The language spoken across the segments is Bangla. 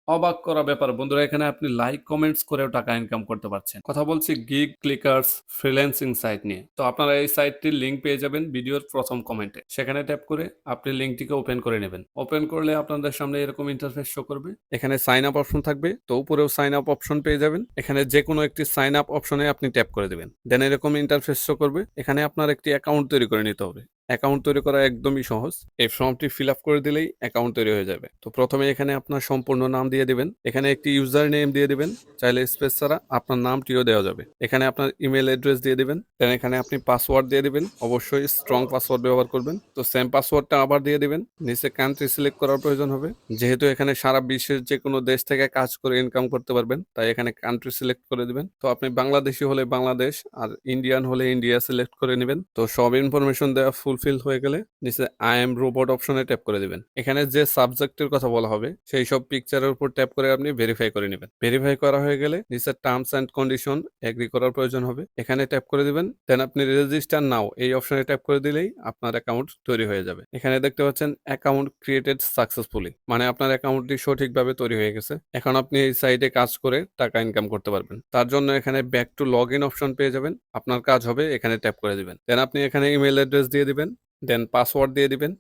অবাক করা ব্যাপার বন্ধুরা, এখানে আপনি লাইক কমেন্টস করেও টাকা ইনকাম করতে পারছেন। কথা বলছি গিগ ক্লিকার্স ফ্রিল্যান্সিং সাইট নিয়ে। তো আপনারা এই সাইটটির লিংক পেয়ে যাবেন ভিডিওর প্রথম কমেন্টে। সেখানে ট্যাপ করে আপনি লিংকটিকে ওপেন করে নেবেন। ওপেন করলে আপনাদের সামনে এরকম ইন্টারফেস শো করবে। এখানে সাইন আপ অপশন থাকবে, তো উপরেও সাইন আপ অপশন পেয়ে যাবেন। এখানে যে কোনো একটি সাইন আপ অপশনে আপনি ট্যাপ করে দেবেন। দেন এরকম ইন্টারফেস শো করবে। এখানে আপনার একটি অ্যাকাউন্ট তৈরি করে নিতে হবে। অ্যাকাউন্ট তৈরি করা একদমই সহজ। এই ফর্মটি ফিল আপ করে দিলেই অ্যাকাউন্ট তৈরি হয়ে যাবে। তো প্রথমে এখানে আপনার সম্পূর্ণ নাম দিয়ে দিবেন। এখানে একটি ইউজার নেম দিয়ে দিবেন, চাইলে স্পেস ছাড়া আপনার নামটিও দেওয়া যাবে। এখানে আপনার ইমেল অ্যাড্রেস দিয়ে দিবেন। দেন এখানে আপনি পাসওয়ার্ড দিয়ে দিবেন, অবশ্যই স্ট্রং পাসওয়ার্ড ব্যবহার করবেন। তো সেম পাসওয়ার্ডটা আবার দিয়ে দিবেন। নিচে কান্ট্রি সিলেক্ট করার প্রয়োজন হবে, যেহেতু এখানে সারা বিশ্বের যে কোনো দেশ থেকে কাজ করে ইনকাম করতে পারবেন, তাই এখানে কান্ট্রি সিলেক্ট করে দিবেন। তো আপনি বাংলাদেশি হলে বাংলাদেশ আর ইন্ডিয়ান হলে ইন্ডিয়া সিলেক্ট করে নেবেন। তো সব ইনফরমেশন দেওয়া ফুলফিল হয়ে গেলে নিচে আই এম রোবট অপশনে ট্যাপ করে দিবেন। এখানে যে সাবজেক্টের কথা বলা হবে সেই সব পিকচারের উপর ট্যাপ করে আপনি ভেরিফাই করে নেবেন। ভেরিফাই করা হয়ে গেলে নিচে টার্মস এন্ড কন্ডিশন এগ্রি করার প্রয়োজন হবে, এখানে ট্যাপ করে দিবেন। দেন আপনি রেজিস্টার নাও এই অপশনে ট্যাপ করে দিলেই আপনার অ্যাকাউন্ট তৈরি হয়ে যাবে। এখানে দেখতে পাচ্ছেন অ্যাকাউন্ট ক্রিয়েটেড সাকসেসফুলি, মানে আপনার অ্যাকাউন্টটি সঠিকভাবে তৈরি হয়ে গেছে। এখন আপনি এই সাইটে কাজ করে টাকা ইনকাম করতে পারবেন। তার জন্য এখানে back to log in option পেয়ে যাবেন। আপনার কাজ হবে এখানে ট্যাপ করে দিবেন। দেন আপনি এখানে ইমেল অ্যাড্রেস দিয়ে দিবেন, দেন পাসওয়ার্ড দিয়ে দিবেন।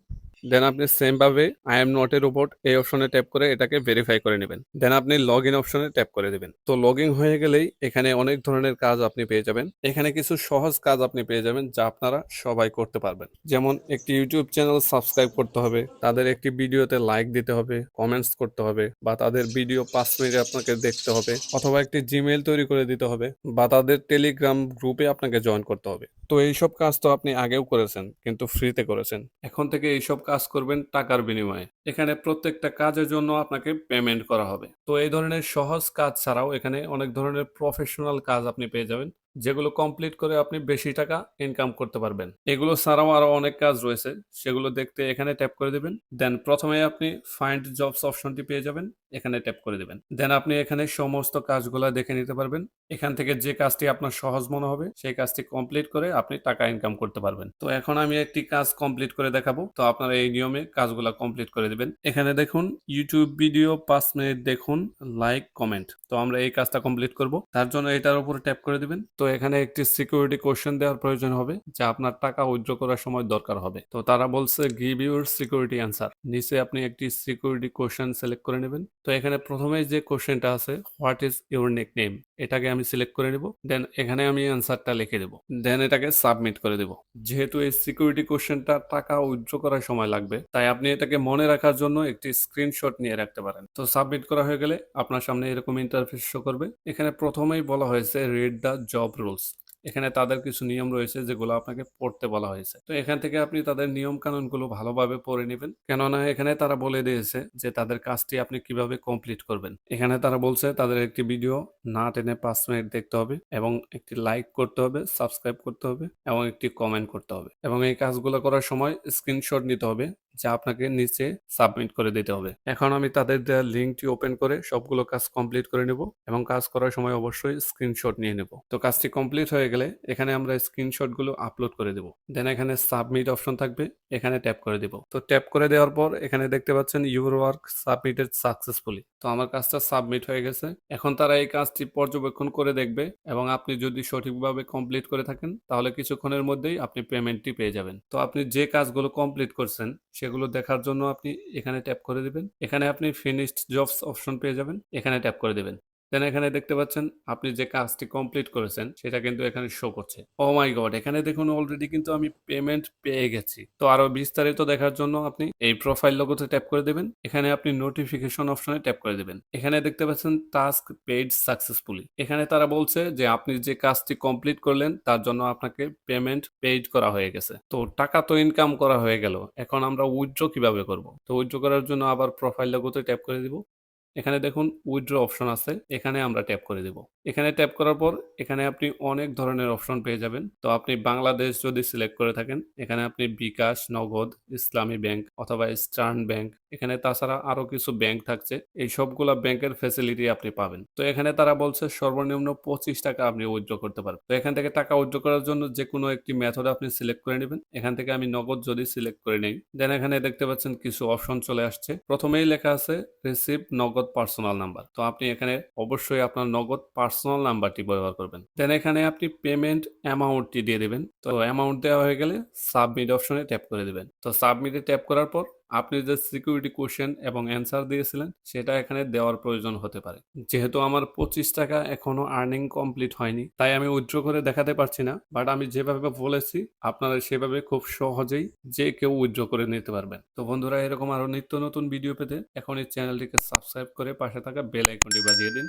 দেন আপনি সেম ভাবে I am not a robot এই অপশনে ট্যাপ করে এটাকে ভেরিফাই করে নেবেন। দেন আপনি লগ ইন অপশনে ট্যাপ করে দিবেন। তো লগ ইন হয়ে গেলেই এখানে অনেক ধরনের কাজ আপনি পেয়ে যাবেন। এখানে কিছু সহজ কাজ আপনি পেয়ে যাবেন যা আপনারা সবাই করতে পারবেন। যেমন একটি ইউটিউব চ্যানেল সাবস্ক্রাইব করতে হবে, তাদের একটি ভিডিওতে লাইক দিতে হবে, কমেন্টস করতে হবে, বা তাদের ভিডিও 5 মিনিটে আপনাকে দেখতে হবে, অথবা একটি জিমেইল তৈরি করে দিতে হবে, বা তাদের টেলিগ্রাম গ্রুপে আপনাকে জয়েন করতে হবে। তো এইসব কাজ তো আপনি আগেও করেছেন, কিন্তু ফ্রিতে করেছেন। এখন থেকে এইসব কাজ করবেন টাকার বিনিময়ে। এখানে প্রত্যেকটা কাজের জন্য আপনাকে পেমেন্ট করা হবে। তো এই ধরনের সহজ কাজ ছাড়াও এখানে অনেক ধরনের প্রফেশনাল কাজ আপনি পেয়ে যাবেন, যেগুলো কমপ্লিট করে আপনি বেশি টাকা ইনকাম করতে পারবেন। এগুলো ছাড়াও আরো অনেক কাজ রয়েছে, সেগুলো দেখতে এখানে ট্যাপ করে দিবেন। দেন প্রথমে আপনি ফাইন্ড জবস অপশনটি পেয়ে যাবেন, এখানে ট্যাপ করে দিবেন। দেন আপনি এখানে সমস্ত কাজগুলা দেখে নিতে পারবেন। এখান থেকে যে কাজটি আপনার সহজ মনে হবে সেই কাজটি কমপ্লিট করে আপনি টাকা ইনকাম করতে পারবেন। তো এখন আমি একটি কাজ কমপ্লিট করে দেখাবো। তো আপনারা এই নিয়মে কাজগুলা কমপ্লিট করে দিবেন। এখানে দেখুন ইউটিউব ভিডিও 5 মিনিট দেখুন, লাইক কমেন্ট। তো আমরা এই কাজটা কমপ্লিট করব, তার জন্য এটার উপর ট্যাপ করে দিবেন। তো এখানে একটি সিকিউরিটি কোশ্চেন দেওয়ার প্রয়োজন হবে, যা আপনার টাকা উইথড্র করার সময় দরকার হবে। তো তারা বলছে গিভ ইউর সিকিউরিটি অ্যান্সার। নিচে আপনি একটি সিকিউরিটি কোশ্চেন সিলেক্ট করে নেবেন। তো এখানে প্রথমে যে কোশ্চেনটা আছে হোয়াট ইজ ইউর নিকনেম, এটাকে আমি সিলেক্ট করে নেব। দেন এখানে আমি অ্যান্সারটা লিখে দেব। দেন এটাকে সাবমিট করে দেব। যেহেতু এই সিকিউরিটি কোশ্চেনটা টাকা উইথড্র করার সময় লাগবে, তাই আপনি এটাকে মনে রাখার জন্য একটি স্ক্রিনশট নিয়ে রাখতে পারেন। তো সাবমিট করা হয়ে গেলে আপনার সামনে এরকম ইন্টারফেস শো করবে। এখানে প্রথমেই বলা হয়েছে রিড দ্য জব রুলস। এখানে তাদের কিছু নিয়ম রয়েছে যেগুলো আপনাকে পড়তে বলা হয়েছে। তো এখান থেকে আপনি তাদের নিয়ম কানুনগুলো ভালোভাবে পড়ে নেবেন, কেননা এখানে তারা বলে দিয়েছে যে তাদের কাজটি আপনি কিভাবে কমপ্লিট করবেন। এখানে তারা বলছে তাদের একটি ভিডিও না টেনে 5 মিনিট দেখতে হবে, এবং একটি লাইক করতে হবে, সাবস্ক্রাইব করতে হবে, এবং একটি কমেন্ট করতে হবে, এবং এই কাজগুলো করার সময় স্ক্রিনশট নিতে হবে, যা আপনাকে নিচে সাবমিট করে দিতে হবে। এখন আমি তাদের দেওয়া লিঙ্কটি ওপেন করে সবগুলো কাজ কমপ্লিট করে নেব, এবং কাজ করার সময় অবশ্যই স্ক্রিনশট নিয়ে নেব। তো কাজটি কমপ্লিট হয়ে গেলে এখানে আমরা স্ক্রিনশটগুলো আপলোড করে দেব। দেন এখানে সাবমিট অপশন থাকবে, এখানে ট্যাপ করে দেব। তো ট্যাপ করে দেওয়ার পর এখানে দেখতে পাচ্ছেন ইউর ওয়ার্ক সাবমিটেড সাকসেসফুলি। তো আমার কাজটা সাবমিট হয়ে গেছে। এখন তারা এই কাজটি পর্যবেক্ষণ করে দেখবে, এবং আপনি যদি সঠিকভাবে কমপ্লিট করে থাকেন তাহলে কিছুক্ষণের মধ্যেই আপনি পেমেন্টটি পেয়ে যাবেন। তো আপনি যে কাজগুলো কমপ্লিট করছেন সেগুলো দেখার জন্য আপনি এখানে ট্যাপ করে দিবেন। এখানে আপনি ফিনিশড জবস অপশন পেয়ে যাবেন, এখানে ট্যাপ করে দিবেন। দেন এখানে দেখতে পাচ্ছেন আপনি যে কাজটি কমপ্লিট করেছেন সেটা কিন্তু এখানে শো করছে। ও মাই গড, এখানে দেখুন অলরেডি কিন্তু আমি পেমেন্ট পেয়ে গেছি। তো আরো বিস্তারিত দেখার জন্য আপনি এই প্রোফাইল লোগোতে ট্যাপ করে দেবেন। এখানে আপনি নোটিফিকেশন অপশনে ট্যাপ করে দেবেন। এখানে দেখতে পাচ্ছেন টাস্ক পেইড সাকসেসফুলি। এখানে তারা বলছে যে আপনি যে কাজটি কমপ্লিট করলেন তার জন্য আপনাকে পেমেন্ট পেইড করা হয়ে গেছে। তো টাকা তো ইনকাম করা হয়ে গেল, এখন আমরা উইথড্র কিভাবে করব? তো উইথড্র করার জন্য আবার প্রোফাইল লোগোতে ট্যাপ করে দিব। এখানে দেখুন উইথড্র অপশন আছে, এখানে আমরা ট্যাপ করে দেব। এখানে ট্যাপ করার পর এখানে আপনি অনেক ধরনের অপশন পেয়ে যাবেন। তো আপনি বাংলাদেশ যদি সিলেক্ট করে থাকেন, এখানে আপনি বিকাশ, নগদ, ইসলামী ব্যাংক অথবা ইস্টার্ন ব্যাংক, এখানে তাছাড়া আরো কিছু ব্যাংক থাকছে, এই সবগুলা ব্যাংকের ফ্যাসিলিটি আপনি পাবেন। তো এখানে তারা বলছে সর্বনিম্ন 25 টাকা আপনি উইথড্র করতে পারবেন। তো এখান থেকে টাকা উইথড্র করার জন্য যে কোনো একটি মেথড আপনি সিলেক্ট করে নেবেন। এখান থেকে আমি নগদ যদি সিলেক্ট করে নেই, দেন এখানে দেখতে পাচ্ছেন কিছু অপশন চলে আসছে। প্রথমেই লেখা আছে রিসিভ নগদ পার্সোনাল নাম্বার। তো আপনি এখানে অবশ্যই আপনার নগদ পার্সোনাল নাম্বারটি ব্যবহার করবেন। দেন এখানে আপনি পেমেন্ট অ্যামাউন্টটি দিয়ে দিবেন। তো অ্যামাউন্ট দেওয়া হয়ে গেলে সাবমিট অপশনে ট্যাপ করে দিবেন। তো সাবমিটে ট্যাপ করার পর আপনি যে সিকিউরিটি কোশ্চেন এবং অ্যান্সার দিয়েছিলেন সেটা এখানে দেওয়ার প্রয়োজন হতে পারে। যেহেতু আমার 25 টাকা এখনো আর্নিং কমপ্লিট হয়নি, তাই আমি উইথড্র করে দেখাতে পারছি না। বাট আমি যেভাবে বলেছি আপনারা সেভাবে খুব সহজেই যে কেউ উইথড্র করে নিতে পারবেন। তো বন্ধুরা, এরকম আরো নিত্য নতুন ভিডিও পেতে এখন এই চ্যানেলটিকে সাবস্ক্রাইব করে পাশে থাকা বেল আইকনটি বাজিয়ে দিন।